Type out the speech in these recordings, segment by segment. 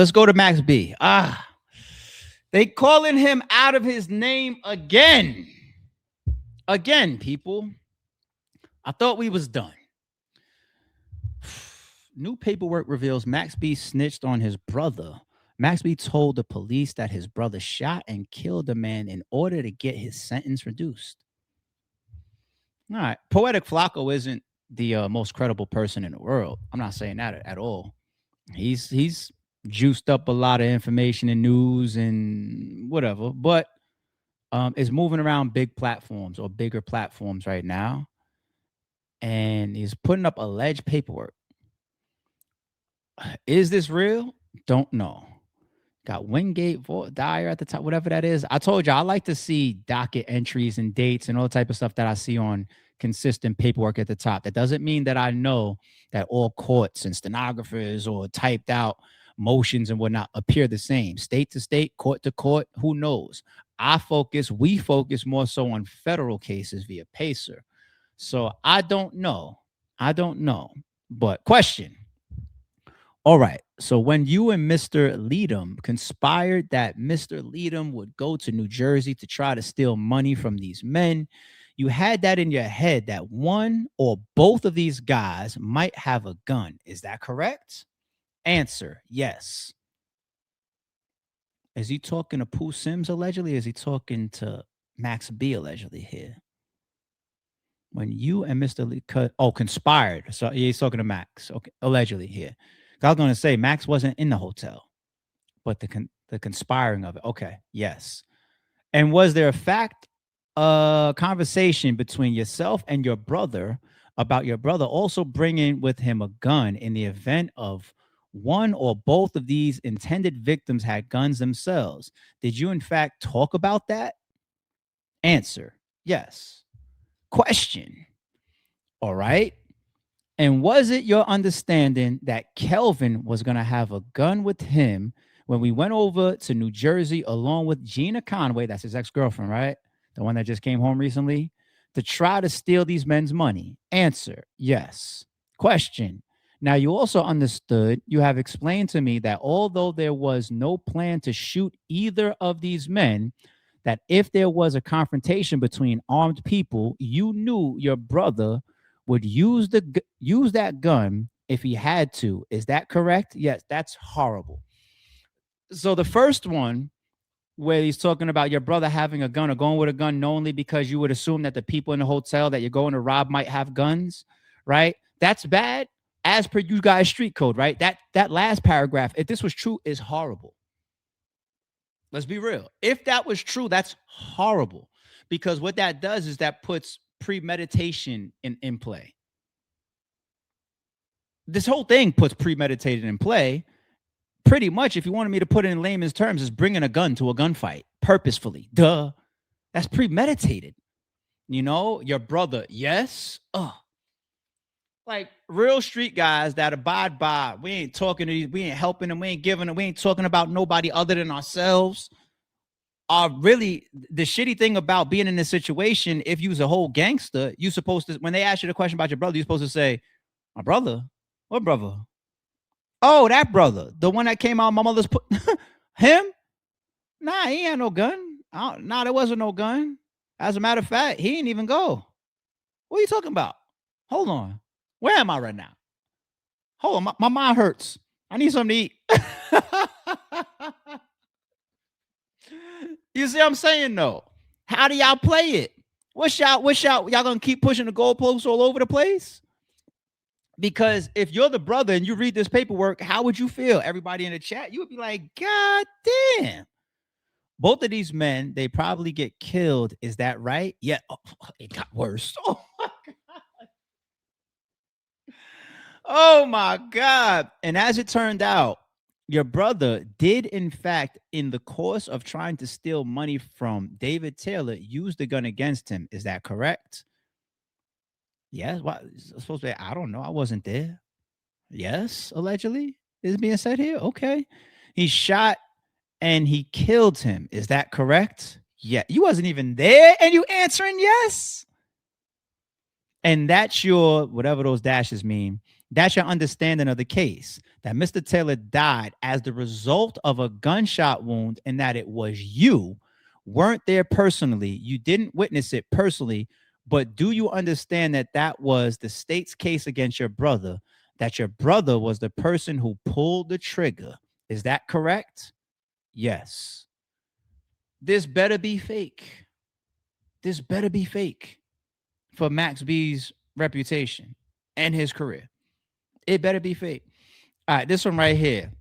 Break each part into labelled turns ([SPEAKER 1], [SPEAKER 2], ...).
[SPEAKER 1] Let's go to Max B. They calling him out of his name again. Again, people. I thought we was done. New paperwork reveals Max B snitched on his brother. Max B told the police that his brother shot and killed a man in order to get his sentence reduced. All right. Poetic Flacco isn't the most credible person in the world. I'm not saying that at all. He's juiced up a lot of information and news and whatever, but is moving around big platforms or bigger platforms right now. And he's putting up alleged paperwork. Is this real? Don't know. Got Wingate, Dyer at the top, whatever that is. I told you I like to see docket entries and dates and all type of stuff that I see on consistent paperwork at the top. That doesn't mean that I know that all courts and stenographers or typed out motions and whatnot appear the same. State to state, court to court, who knows? We focus more so on federal cases via PACER. So I don't know. But question. All right. So when you and Mr. Leadham conspired that Mr. Leadham would go to New Jersey to try to steal money from these men, you had that in your head that one or both of these guys might have a gun. Is that correct? Answer, yes. Is he talking to Pooh Sims allegedly? Or is he talking to Max B allegedly here? When you and Mr. Lee conspired. So he's talking to Max. Okay, allegedly here. I was going to say Max wasn't in the hotel, but the conspiring of it. Okay, yes. And was there a conversation between yourself and your brother about your brother also bringing with him a gun in the event of one or both of these intended victims had guns themselves? Did you in fact talk about that? Answer, yes. Question. All right. And was it your understanding that Kelvin was going to have a gun with him when we went over to New Jersey along with Gina Conway, that's his ex-girlfriend, right? The one that just came home recently, to try to steal these men's money? Answer, yes. Question. Now, you also understood, you have explained to me that although there was no plan to shoot either of these men, that if there was a confrontation between armed people, you knew your brother would use that gun if he had to. Is that correct? Yes, that's horrible. So the first one, where he's talking about your brother having a gun or going with a gun knowingly because you would assume that the people in the hotel that you're going to rob might have guns, right? That's bad as per you guys' street code, right? That last paragraph, if this was true, is horrible. Let's be real. If that was true, that's horrible, because what that does is that puts premeditation in play. This whole thing puts premeditated in play. Pretty much, if you wanted me to put it in layman's terms, is bringing a gun to a gunfight purposefully. Duh. That's premeditated. You know, your brother, yes. Like real street guys that abide by, we ain't talking to these, we ain't helping them, we ain't giving them, we ain't talking about nobody other than ourselves. Are really the shitty thing about being in this situation. If you was a whole gangster, you supposed to, when they ask you the question about your brother, you're supposed to say, my brother? What brother? Oh, that brother, the one that came out my mother's him? Nah, he ain't no gun. Nah, there wasn't no gun. As a matter of fact, he didn't even go. What are you talking about? Hold on. Where am I right now? Hold on, my mind hurts. I need something to eat. You see what I'm saying, though? How do y'all play it? Y'all gonna keep pushing the goalposts all over the place? Because if you're the brother and you read this paperwork, how would you feel? Everybody in the chat, you would be like, God damn. Both of these men, they probably get killed. Is that right? Yeah. Oh, it got worse. Oh my God. Oh my God. And as it turned out, your brother did, in fact, in the course of trying to steal money from David Taylor, use the gun against him. Is that correct? Yes. What supposed to be? I don't know. I wasn't there. Yes, allegedly is being said here. Okay. He shot and he killed him. Is that correct? Yeah. You wasn't even there and you answering yes. And that's your, whatever those dashes mean, that's your understanding of the case. that Mr. Taylor died as the result of a gunshot wound and that it was you, weren't there personally, you didn't witness it personally, but do you understand that that was the state's case against your brother, that your brother was the person who pulled the trigger? Is that correct? Yes. This better be fake. This better be fake for Max B's reputation and his career. It better be fake. All right, this one right here.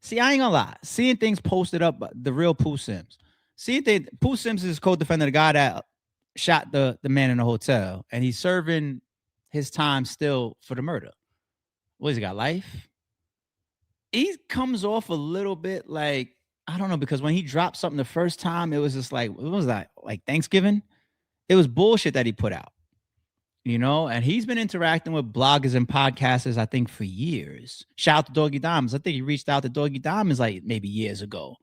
[SPEAKER 1] See, I ain't gonna lie. Seeing things posted up, the real Pooh Sims. Seeing things, Pooh Sims is co-defendant, the guy that shot the man in the hotel, and he's serving his time still for the murder. What, has he got life? He comes off a little bit like, I don't know, because when he dropped something the first time, it was just like, what was that? Like Thanksgiving? It was bullshit that he put out, you know? And he's been interacting with bloggers and podcasters, I think, for years. Shout out to Doggy Diamonds. I think he reached out to Doggy Diamonds like maybe years ago.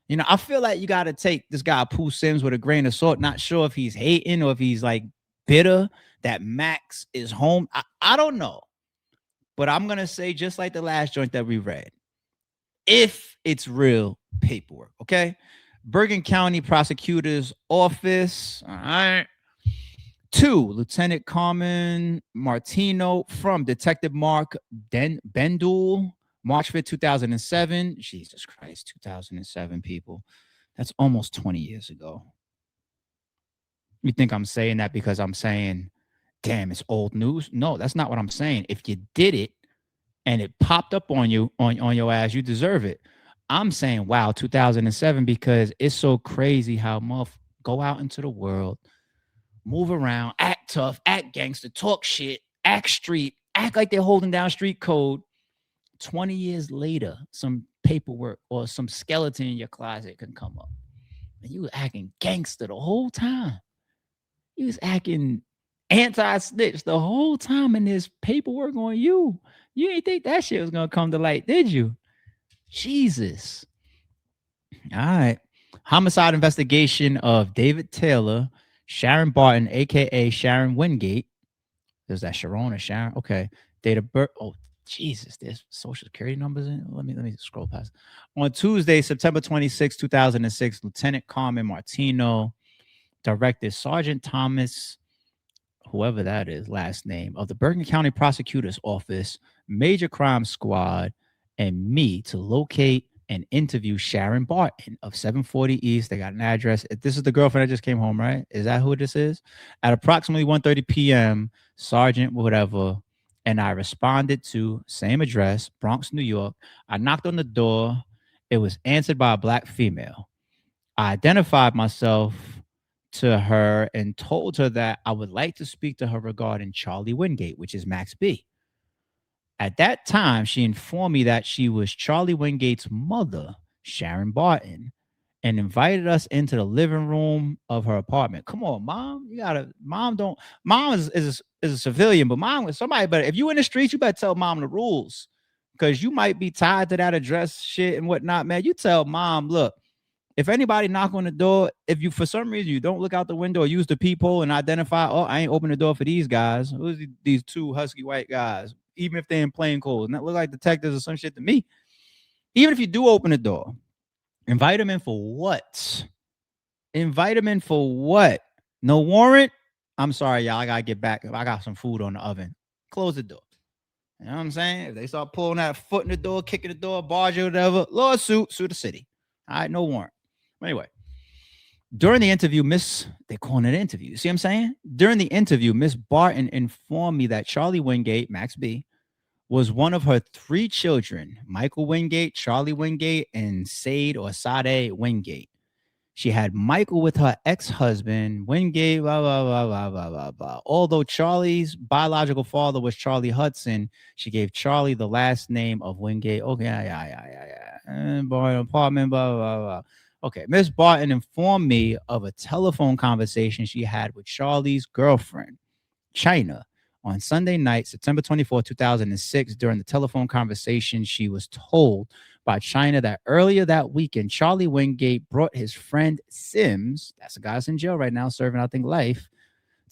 [SPEAKER 1] You know, I feel like you got to take this guy Pooh Sims with a grain of salt. Not sure if he's hating or if he's like bitter that Max is home. I don't know. But I'm going to say, just like the last joint that we read, if it's real paperwork, okay? Bergen County Prosecutor's Office, all right. 2, Lieutenant Carmen Martino from Detective Mark Bendul, March 5th, 2007. Jesus Christ, 2007, people. That's almost 20 years ago. You think I'm saying that because I'm saying, damn, it's old news? No, that's not what I'm saying. If you did it and it popped up on you, on your ass, you deserve it. I'm saying, wow, 2007, because it's so crazy how muff go out into the world, move around, act tough, act gangster, talk shit, act street, act like they're holding down street code. 20 years later, some paperwork or some skeleton in your closet can come up. And you were acting gangster the whole time. You was acting anti-snitch the whole time, and there's paperwork on you. You didn't think that shit was going to come to light, did you? Jesus. All right. Homicide investigation of David Taylor, Sharon Barton, a.k.a. Sharon Wingate. There's that Sharon or Sharon. Okay. Date of birth. Oh, Jesus. There's social security numbers in it. Let me scroll past. On Tuesday, September 26, 2006, Lieutenant Carmen Martino directed Sergeant Thomas, whoever that is, last name, of the Bergen County Prosecutor's Office, Major Crime Squad, and me to locate and interview Sharon Barton of 740 East. They got an address. This is the girlfriend that just came home, right? Is that who this is? At approximately 1:30 p.m., Sergeant whatever, and I responded to same address, Bronx, New York. I knocked on the door. It was answered by a black female. I identified myself to her and told her that I would like to speak to her regarding Charlie Wingate, which is Max B. At that time, she informed me that she was Charlie Wingate's mother, Sharon Barton, and invited us into the living room of her apartment. Come on, mom. You gotta, mom is a civilian, but mom was somebody. But if you in the streets, you better tell mom the rules, because you might be tied to that address shit and whatnot, man. You tell mom, look, if anybody knock on the door, if you for some reason you don't look out the window or use the peephole and identify, oh, I ain't open the door for these guys. Who's these 2 husky white guys? Even if they're in plain clothes, and that look like detectives or some shit to me. Even if you do open the door, invite them in for what? Invite them in for what? No warrant? I'm sorry, y'all. I gotta get back. I got some food on the oven. Close the door. You know what I'm saying? If they start pulling that foot in the door, kicking the door, barge or whatever, lawsuit, sue the city. All right, no warrant. Anyway, during the interview, they calling it an interview. See what I'm saying? During the interview, Miss Barton informed me that Charlie Wingate, Max B, was one of her 3 children, Michael Wingate, Charlie Wingate, and Sade Wingate. She had Michael with her ex-husband, Wingate, blah, blah, blah, blah, blah, blah, blah. Although Charlie's biological father was Charlie Hudson, she gave Charlie the last name of Wingate. Okay, yeah. And Barton apartment, blah, blah, blah. Okay, Miss Barton informed me of a telephone conversation she had with Charlie's girlfriend, China, on Sunday night, September 24, 2006. During the telephone conversation, she was told by China that earlier that weekend, Charlie Wingate brought his friend Sims, that's the guy that's in jail right now, serving, I think, life,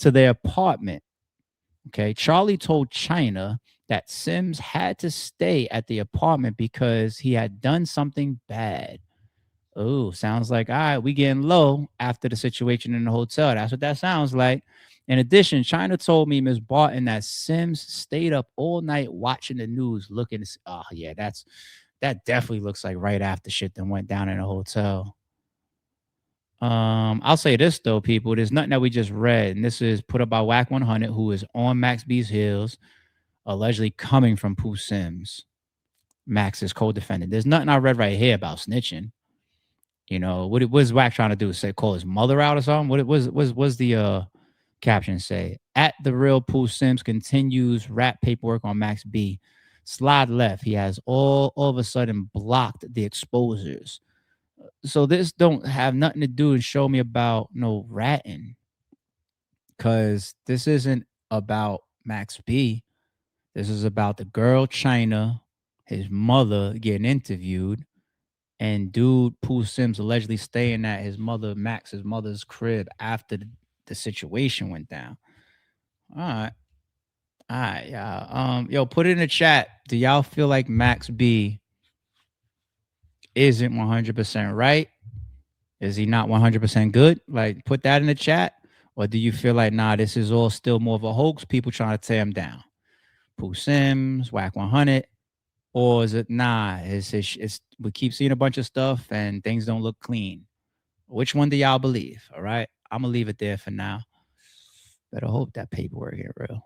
[SPEAKER 1] to their apartment. Okay, Charlie told China that Sims had to stay at the apartment because he had done something bad. Oh, sounds like all right, we getting low after the situation in the hotel. That's what that sounds like. In addition, China told me, Miss Barton, that Sims stayed up all night watching the news, looking. Oh yeah, that definitely looks like right after shit that went down in the hotel. I'll say this though, people. There's nothing that we just read, and this is put up by Whack 100, who is on Max B's heels, allegedly coming from Pooh Sims, Max's co-defendant. There's nothing I read right here about snitching. You know, what is Wack trying to do? Say call his mother out or something? What it was the caption say? At the real Pooh Sims continues rap paperwork on Max B. Slide left. He has all of a sudden blocked the exposures. So this don't have nothing to do and show me about no ratting. Cause this isn't about Max B. This is about the girl China, his mother getting interviewed, and dude Pooh Sims allegedly staying at his mother Max's mother's crib after the situation went down. All right. All right, yeah. Yo, put it in the chat. Do y'all feel like Max B isn't 100% right? Is he not 100% good? Like, put that in the chat. Or do you feel like, nah, this is all still more of a hoax? People trying to tear him down. Pooh Sims, Whack 100. Or is it, nah, it's we keep seeing a bunch of stuff and things don't look clean. Which one do y'all believe? All right. I'm going to leave it there for now. Better hope that paperwork ain't real.